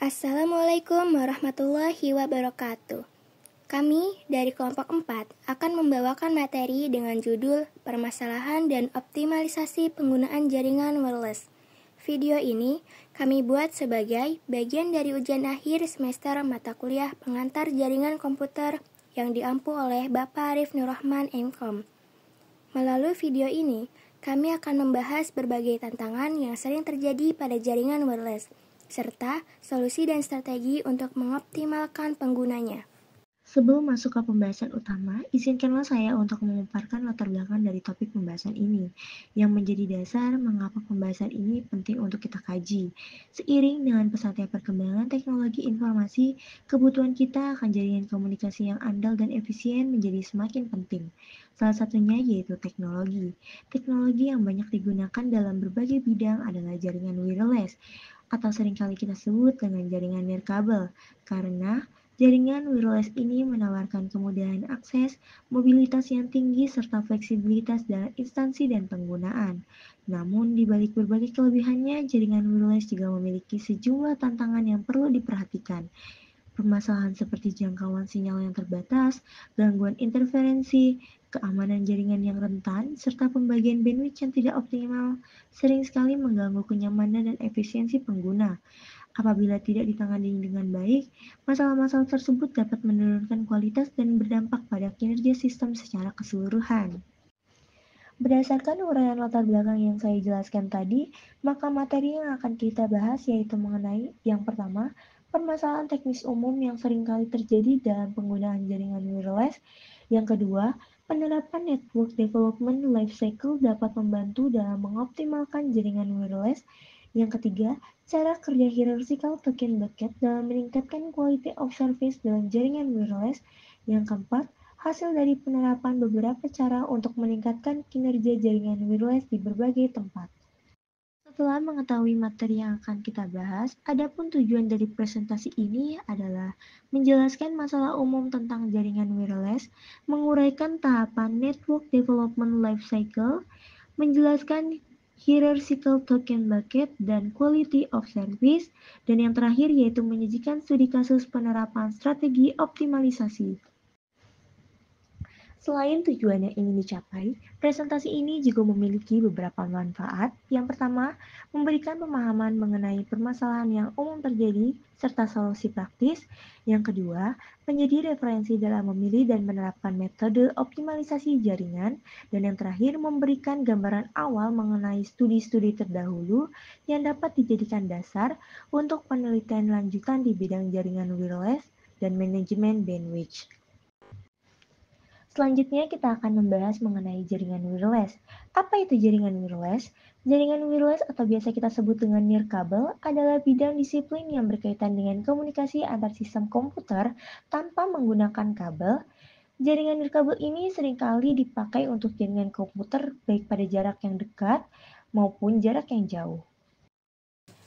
Assalamualaikum warahmatullahi wabarakatuh. Kami dari kelompok 4 akan membawakan materi dengan judul Permasalahan dan Optimalisasi Penggunaan Jaringan Wireless. Video ini kami buat sebagai bagian dari ujian akhir semester mata kuliah pengantar jaringan komputer yang diampu oleh Bapak Arif Nurrahman MKom. Melalui video ini, kami akan membahas berbagai tantangan yang sering terjadi pada jaringan wireless, serta solusi dan strategi untuk mengoptimalkan penggunanya. Sebelum masuk ke pembahasan utama, izinkanlah saya untuk memaparkan latar belakang dari topik pembahasan ini, yang menjadi dasar mengapa pembahasan ini penting untuk kita kaji. Seiring dengan pesatnya perkembangan teknologi informasi, kebutuhan kita akan jaringan komunikasi yang andal dan efisien menjadi semakin penting. Salah satunya yaitu teknologi. Teknologi yang banyak digunakan dalam berbagai bidang adalah jaringan wireless, atau seringkali kita sebut dengan jaringan nirkabel, karena jaringan wireless ini menawarkan kemudahan akses, mobilitas yang tinggi, serta fleksibilitas dalam instansi dan penggunaan. Namun, di balik berbagai kelebihannya, jaringan wireless juga memiliki sejumlah tantangan yang perlu diperhatikan. Permasalahan seperti jangkauan sinyal yang terbatas, gangguan interferensi, keamanan jaringan yang rentan, serta pembagian bandwidth yang tidak optimal sering sekali mengganggu kenyamanan dan efisiensi pengguna. Apabila tidak ditangani dengan baik, masalah-masalah tersebut dapat menurunkan kualitas dan berdampak pada kinerja sistem secara keseluruhan. Berdasarkan uraian latar belakang yang saya jelaskan tadi, maka materi yang akan kita bahas yaitu mengenai yang pertama, permasalahan teknis umum yang seringkali terjadi dalam penggunaan jaringan wireless. Yang kedua, penerapan network development lifecycle dapat membantu dalam mengoptimalkan jaringan wireless. Yang ketiga, cara kerja hierarchical token bucket dalam meningkatkan quality of service dalam jaringan wireless. Yang keempat, hasil dari penerapan beberapa cara untuk meningkatkan kinerja jaringan wireless di berbagai tempat. Setelah mengetahui materi yang akan kita bahas, adapun tujuan dari presentasi ini adalah menjelaskan masalah umum tentang jaringan wireless, menguraikan tahapan network development lifecycle, menjelaskan hierarchical token bucket, dan quality of service, dan yang terakhir yaitu menyajikan studi kasus penerapan strategi optimalisasi. Selain tujuan yang ingin dicapai, presentasi ini juga memiliki beberapa manfaat. Yang pertama, memberikan pemahaman mengenai permasalahan yang umum terjadi serta solusi praktis. Yang kedua, menjadi referensi dalam memilih dan menerapkan metode optimalisasi jaringan. Dan yang terakhir, memberikan gambaran awal mengenai studi-studi terdahulu yang dapat dijadikan dasar untuk penelitian lanjutan di bidang jaringan wireless dan manajemen bandwidth. Selanjutnya kita akan membahas mengenai jaringan wireless. Apa itu jaringan wireless? Jaringan wireless atau biasa kita sebut dengan nirkabel adalah bidang disiplin yang berkaitan dengan komunikasi antar sistem komputer tanpa menggunakan kabel. Jaringan nirkabel ini seringkali dipakai untuk jaringan komputer baik pada jarak yang dekat maupun jarak yang jauh.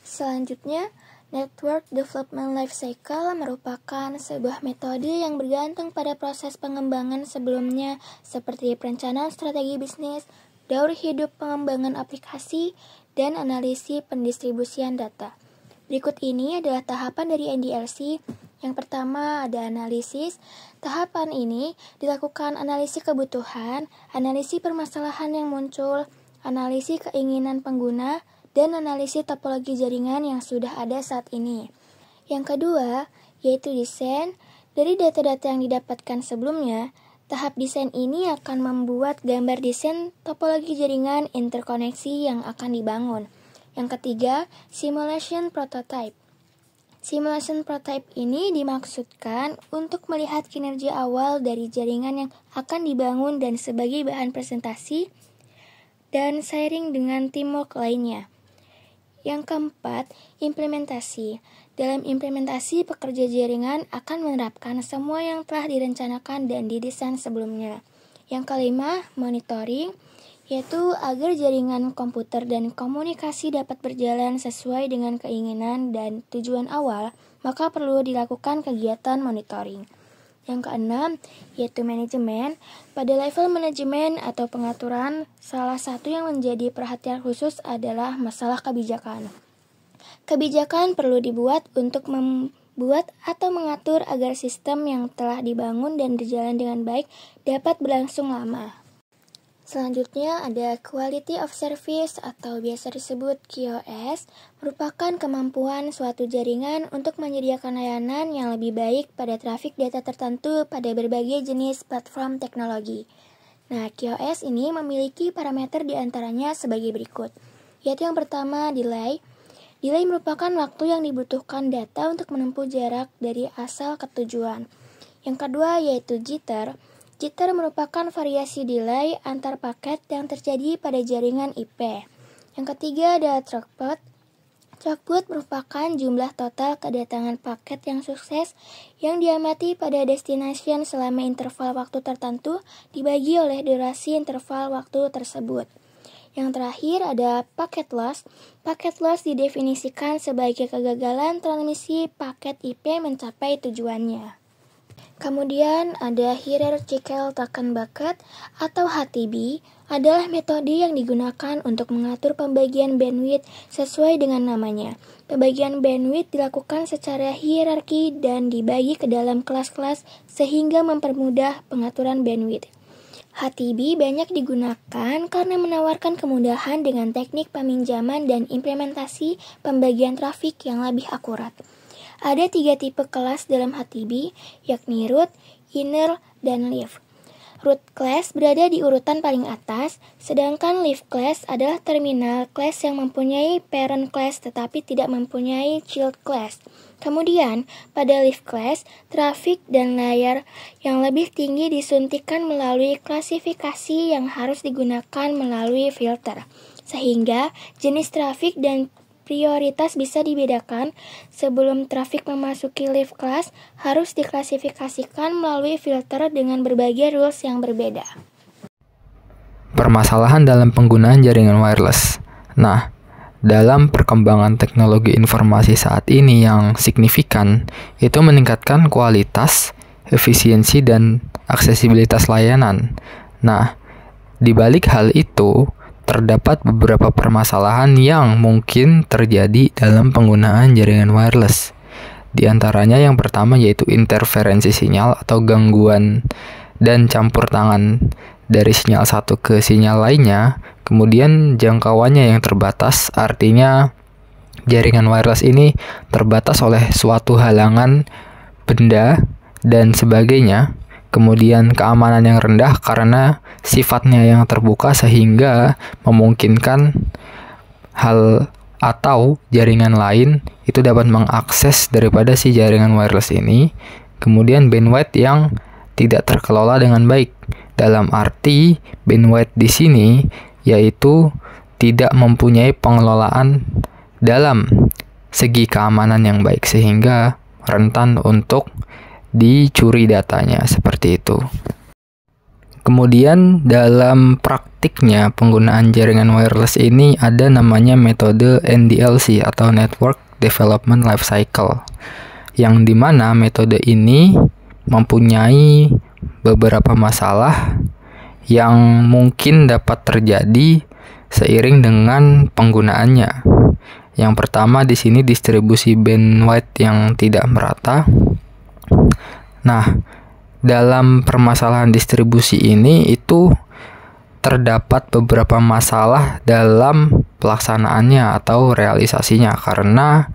Selanjutnya, Network Development Lifecycle merupakan sebuah metode yang bergantung pada proses pengembangan sebelumnya seperti perencanaan strategi bisnis, daur hidup pengembangan aplikasi, dan analisis pendistribusian data. Berikut ini adalah tahapan dari NDLC. Yang pertama ada analisis. Tahapan ini dilakukan analisis kebutuhan, analisis permasalahan yang muncul, analisis keinginan pengguna, dan analisis topologi jaringan yang sudah ada saat ini. Yang kedua, yaitu desain. Dari data-data yang didapatkan sebelumnya, tahap desain ini akan membuat gambar desain topologi jaringan interkoneksi yang akan dibangun. Yang ketiga, simulation prototype. Simulation prototype ini dimaksudkan untuk melihat kinerja awal dari jaringan yang akan dibangun dan sebagai bahan presentasi dan sharing dengan teamwork lainnya. Yang keempat, implementasi. Dalam implementasi, pekerja jaringan akan menerapkan semua yang telah direncanakan dan didesain sebelumnya. Yang kelima, monitoring, yaitu agar jaringan komputer dan komunikasi dapat berjalan sesuai dengan keinginan dan tujuan awal, maka perlu dilakukan kegiatan monitoring. Yang keenam, yaitu manajemen. Pada level manajemen atau pengaturan, salah satu yang menjadi perhatian khusus adalah masalah kebijakan. Kebijakan perlu dibuat untuk membuat atau mengatur agar sistem yang telah dibangun dan berjalan dengan baik dapat berlangsung lama. Selanjutnya ada Quality of Service atau biasa disebut QoS, merupakan kemampuan suatu jaringan untuk menyediakan layanan yang lebih baik pada trafik data tertentu pada berbagai jenis platform teknologi. Nah, QoS ini memiliki parameter diantaranya sebagai berikut, yaitu yang pertama, delay. Delay merupakan waktu yang dibutuhkan data untuk menempuh jarak dari asal ke tujuan. Yang kedua yaitu jitter. Jitter merupakan variasi delay antar paket yang terjadi pada jaringan IP. Yang ketiga ada throughput. Throughput merupakan jumlah total kedatangan paket yang sukses yang diamati pada destination selama interval waktu tertentu dibagi oleh durasi interval waktu tersebut. Yang terakhir ada packet loss. Packet loss didefinisikan sebagai kegagalan transmisi paket IP mencapai tujuannya. Kemudian ada Hierarchical Token Bucket atau HTB, adalah metode yang digunakan untuk mengatur pembagian bandwidth sesuai dengan namanya. Pembagian bandwidth dilakukan secara hierarki dan dibagi ke dalam kelas-kelas sehingga mempermudah pengaturan bandwidth. HTB banyak digunakan karena menawarkan kemudahan dengan teknik peminjaman dan implementasi pembagian trafik yang lebih akurat. Ada 3 tipe kelas dalam HTB, yakni root, inner, dan leaf. Root class berada di urutan paling atas, sedangkan leaf class adalah terminal class yang mempunyai parent class tetapi tidak mempunyai child class. Kemudian, pada leaf class, trafik dan layar yang lebih tinggi disuntikan melalui klasifikasi yang harus digunakan melalui filter, sehingga jenis trafik dan prioritas bisa dibedakan. Sebelum trafik memasuki leaf class, harus diklasifikasikan melalui filter dengan berbagai rules yang berbeda. Permasalahan dalam penggunaan jaringan wireless. Nah, dalam perkembangan teknologi informasi saat ini yang signifikan, itu meningkatkan kualitas, efisiensi, dan aksesibilitas layanan. Nah, di balik hal itu, terdapat beberapa permasalahan yang mungkin terjadi dalam penggunaan jaringan wireless. Di antaranya yang pertama yaitu interferensi sinyal atau gangguan dan campur tangan dari sinyal satu ke sinyal lainnya. Kemudian jangkauannya yang terbatas, artinya jaringan wireless ini terbatas oleh suatu halangan, benda, dan sebagainya. Kemudian keamanan yang rendah karena sifatnya yang terbuka sehingga memungkinkan hal atau jaringan lain itu dapat mengakses daripada si jaringan wireless ini. Kemudian bandwidth yang tidak terkelola dengan baik. Dalam arti bandwidth di sini yaitu tidak mempunyai pengelolaan dalam segi keamanan yang baik sehingga rentan untuk dicuri datanya, seperti itu. Kemudian dalam praktiknya penggunaan jaringan wireless ini ada namanya metode NDLC atau Network Development Life Cycle, yang dimana metode ini mempunyai beberapa masalah yang mungkin dapat terjadi seiring dengan penggunaannya. Yang pertama di sini distribusi bandwidth yang tidak merata. Nah, dalam permasalahan distribusi ini itu terdapat beberapa masalah dalam pelaksanaannya atau realisasinya karena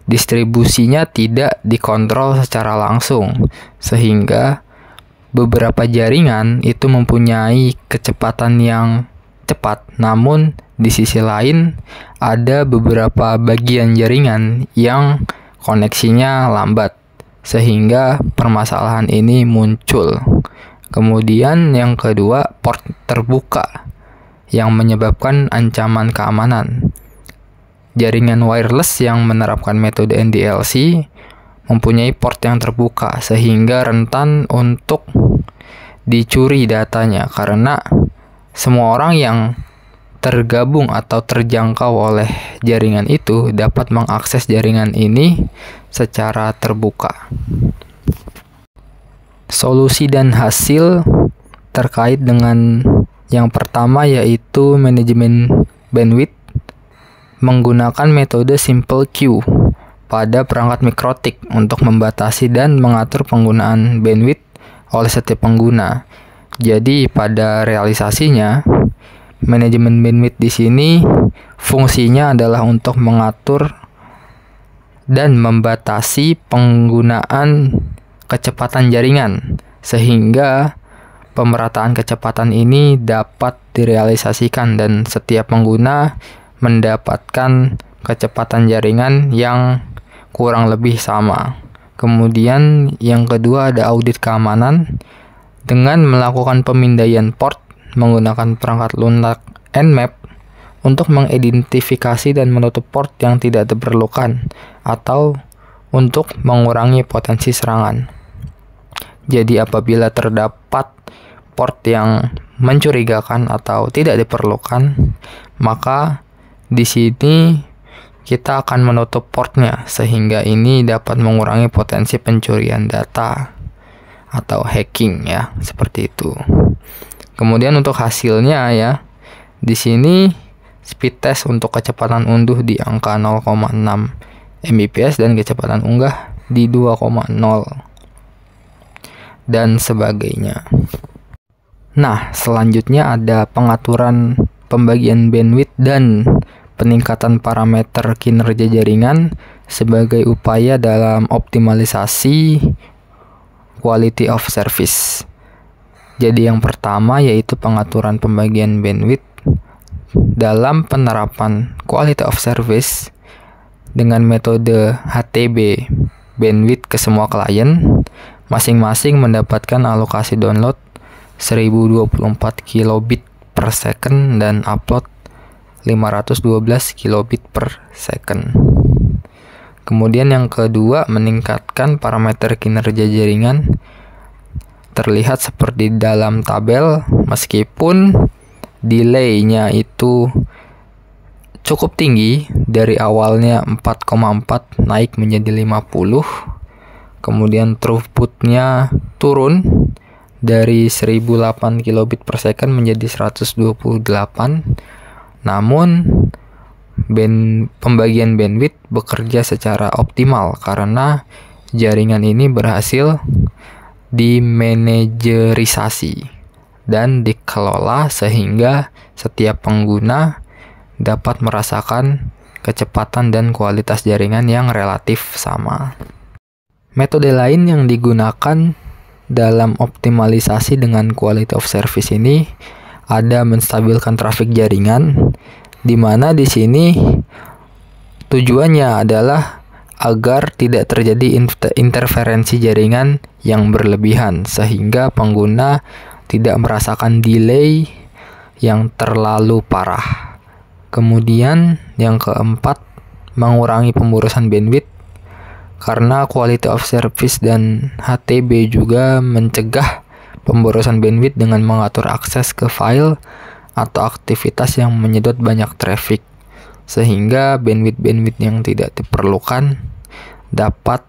distribusinya tidak dikontrol secara langsung sehingga beberapa jaringan itu mempunyai kecepatan yang cepat, namun di sisi lain ada beberapa bagian jaringan yang koneksinya lambat sehingga permasalahan ini muncul. Kemudian yang kedua, port terbuka yang menyebabkan ancaman keamanan. Jaringan wireless yang menerapkan metode NDLC mempunyai port yang terbuka sehingga rentan untuk dicuri datanya karena semua orang yang tergabung atau terjangkau oleh jaringan itu dapat mengakses jaringan ini secara terbuka. Solusi dan hasil terkait dengan yang pertama yaitu manajemen bandwidth. menggunakan metode simple queue pada perangkat mikrotik untuk membatasi dan mengatur penggunaan bandwidth oleh setiap pengguna. Jadi pada realisasinya, manajemen bandwidth di sini fungsinya adalah untuk mengatur dan membatasi penggunaan kecepatan jaringan sehingga pemerataan kecepatan ini dapat direalisasikan dan setiap pengguna mendapatkan kecepatan jaringan yang kurang lebih sama. Kemudian yang kedua ada audit keamanan. Dengan melakukan pemindaian port menggunakan perangkat lunak Nmap untuk mengidentifikasi dan menutup port yang tidak diperlukan atau untuk mengurangi potensi serangan. Jadi apabila terdapat port yang mencurigakan atau tidak diperlukan, maka di sini kita akan menutup portnya sehingga ini dapat mengurangi potensi pencurian data atau hacking ya, seperti itu. Kemudian untuk hasilnya ya, di sini speed test untuk kecepatan unduh di angka 0,6 Mbps dan kecepatan unggah di 2,0 dan sebagainya. Nah, selanjutnya ada pengaturan pembagian bandwidth dan peningkatan parameter kinerja jaringan sebagai upaya dalam optimalisasi quality of service. Jadi yang pertama yaitu pengaturan pembagian bandwidth dalam penerapan quality of service dengan metode HTB bandwidth ke semua klien, masing-masing mendapatkan alokasi download 1024 kilobit per second dan upload 512 kilobit per second. Kemudian yang kedua, meningkatkan parameter kinerja jaringan terlihat seperti dalam tabel, meskipun delay-nya itu cukup tinggi dari awalnya 4,4 naik menjadi 50. Kemudian throughput-nya turun dari 1008 kilobit per second menjadi 128. Namun pembagian bandwidth bekerja secara optimal karena jaringan ini berhasil dimanajerisasi dan dikelola sehingga setiap pengguna dapat merasakan kecepatan dan kualitas jaringan yang relatif sama. Metode lain yang digunakan dalam optimalisasi dengan quality of service ini ada menstabilkan trafik jaringan, di mana di sini tujuannya adalah agar tidak terjadi interferensi jaringan yang berlebihan sehingga pengguna tidak merasakan delay yang terlalu parah. Kemudian yang keempat, mengurangi pemborosan bandwidth karena quality of service dan HTB juga mencegah pemborosan bandwidth dengan mengatur akses ke file atau aktivitas yang menyedot banyak traffic, sehingga bandwidth yang tidak diperlukan dapat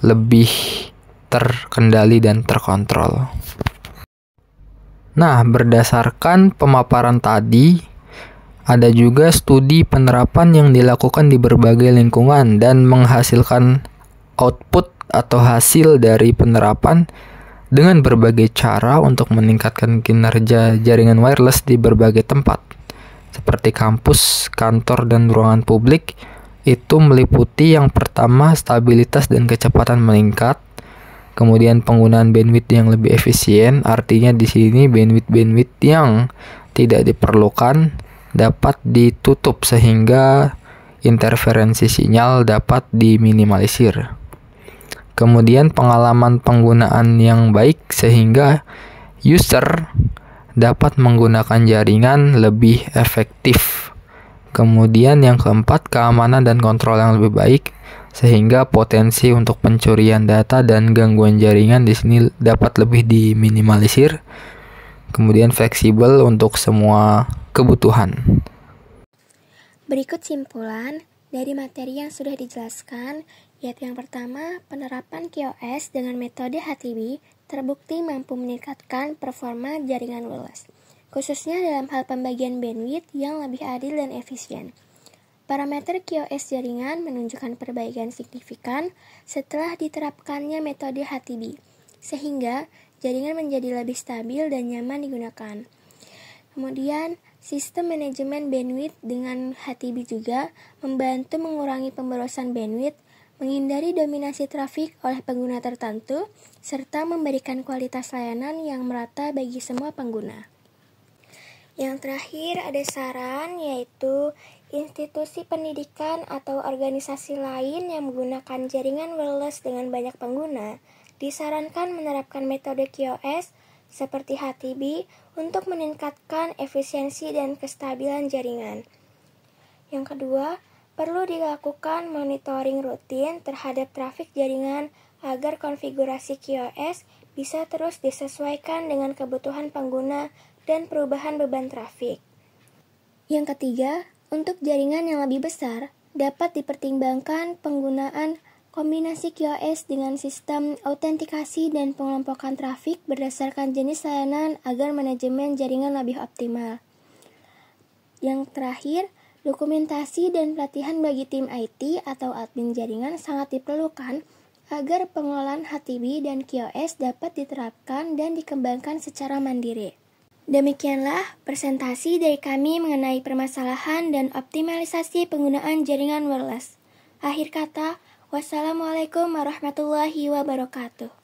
lebih terkendali dan terkontrol. Nah, berdasarkan pemaparan tadi, ada juga studi penerapan yang dilakukan di berbagai lingkungan dan menghasilkan output atau hasil dari penerapan dengan berbagai cara untuk meningkatkan kinerja jaringan wireless di berbagai tempat, seperti kampus, kantor, dan ruangan publik. Itu meliputi yang pertama, stabilitas dan kecepatan meningkat. Kemudian penggunaan bandwidth yang lebih efisien, artinya di sini bandwidth yang tidak diperlukan dapat ditutup sehingga interferensi sinyal dapat diminimalisir. Kemudian pengalaman penggunaan yang baik sehingga user dapat menggunakan jaringan lebih efektif. Kemudian yang keempat, keamanan dan kontrol yang lebih baik sehingga potensi untuk pencurian data dan gangguan jaringan di sini dapat lebih diminimalisir. Kemudian fleksibel untuk semua kebutuhan. Berikut simpulan dari materi yang sudah dijelaskan, yaitu yang pertama, penerapan QoS dengan metode HTB terbukti mampu meningkatkan performa jaringan wireless, khususnya dalam hal pembagian bandwidth yang lebih adil dan efisien. Parameter QoS jaringan menunjukkan perbaikan signifikan setelah diterapkannya metode HTB, sehingga jaringan menjadi lebih stabil dan nyaman digunakan. Kemudian, sistem manajemen bandwidth dengan HTB juga membantu mengurangi pemborosan bandwidth, menghindari dominasi trafik oleh pengguna tertentu, serta memberikan kualitas layanan yang merata bagi semua pengguna. Yang terakhir ada saran, yaitu institusi pendidikan atau organisasi lain yang menggunakan jaringan wireless dengan banyak pengguna disarankan menerapkan metode QoS seperti HTB untuk meningkatkan efisiensi dan kestabilan jaringan. Yang kedua, perlu dilakukan monitoring rutin terhadap trafik jaringan agar konfigurasi QoS bisa terus disesuaikan dengan kebutuhan pengguna dan perubahan beban trafik. Yang ketiga, untuk jaringan yang lebih besar, dapat dipertimbangkan penggunaan kombinasi QoS dengan sistem autentikasi dan pengelompokan trafik berdasarkan jenis layanan agar manajemen jaringan lebih optimal. Yang terakhir, dokumentasi dan pelatihan bagi tim IT atau admin jaringan sangat diperlukan agar pengelolaan HTB dan QoS dapat diterapkan dan dikembangkan secara mandiri. Demikianlah presentasi dari kami mengenai permasalahan dan optimalisasi penggunaan jaringan wireless. Akhir kata, wassalamualaikum warahmatullahi wabarakatuh.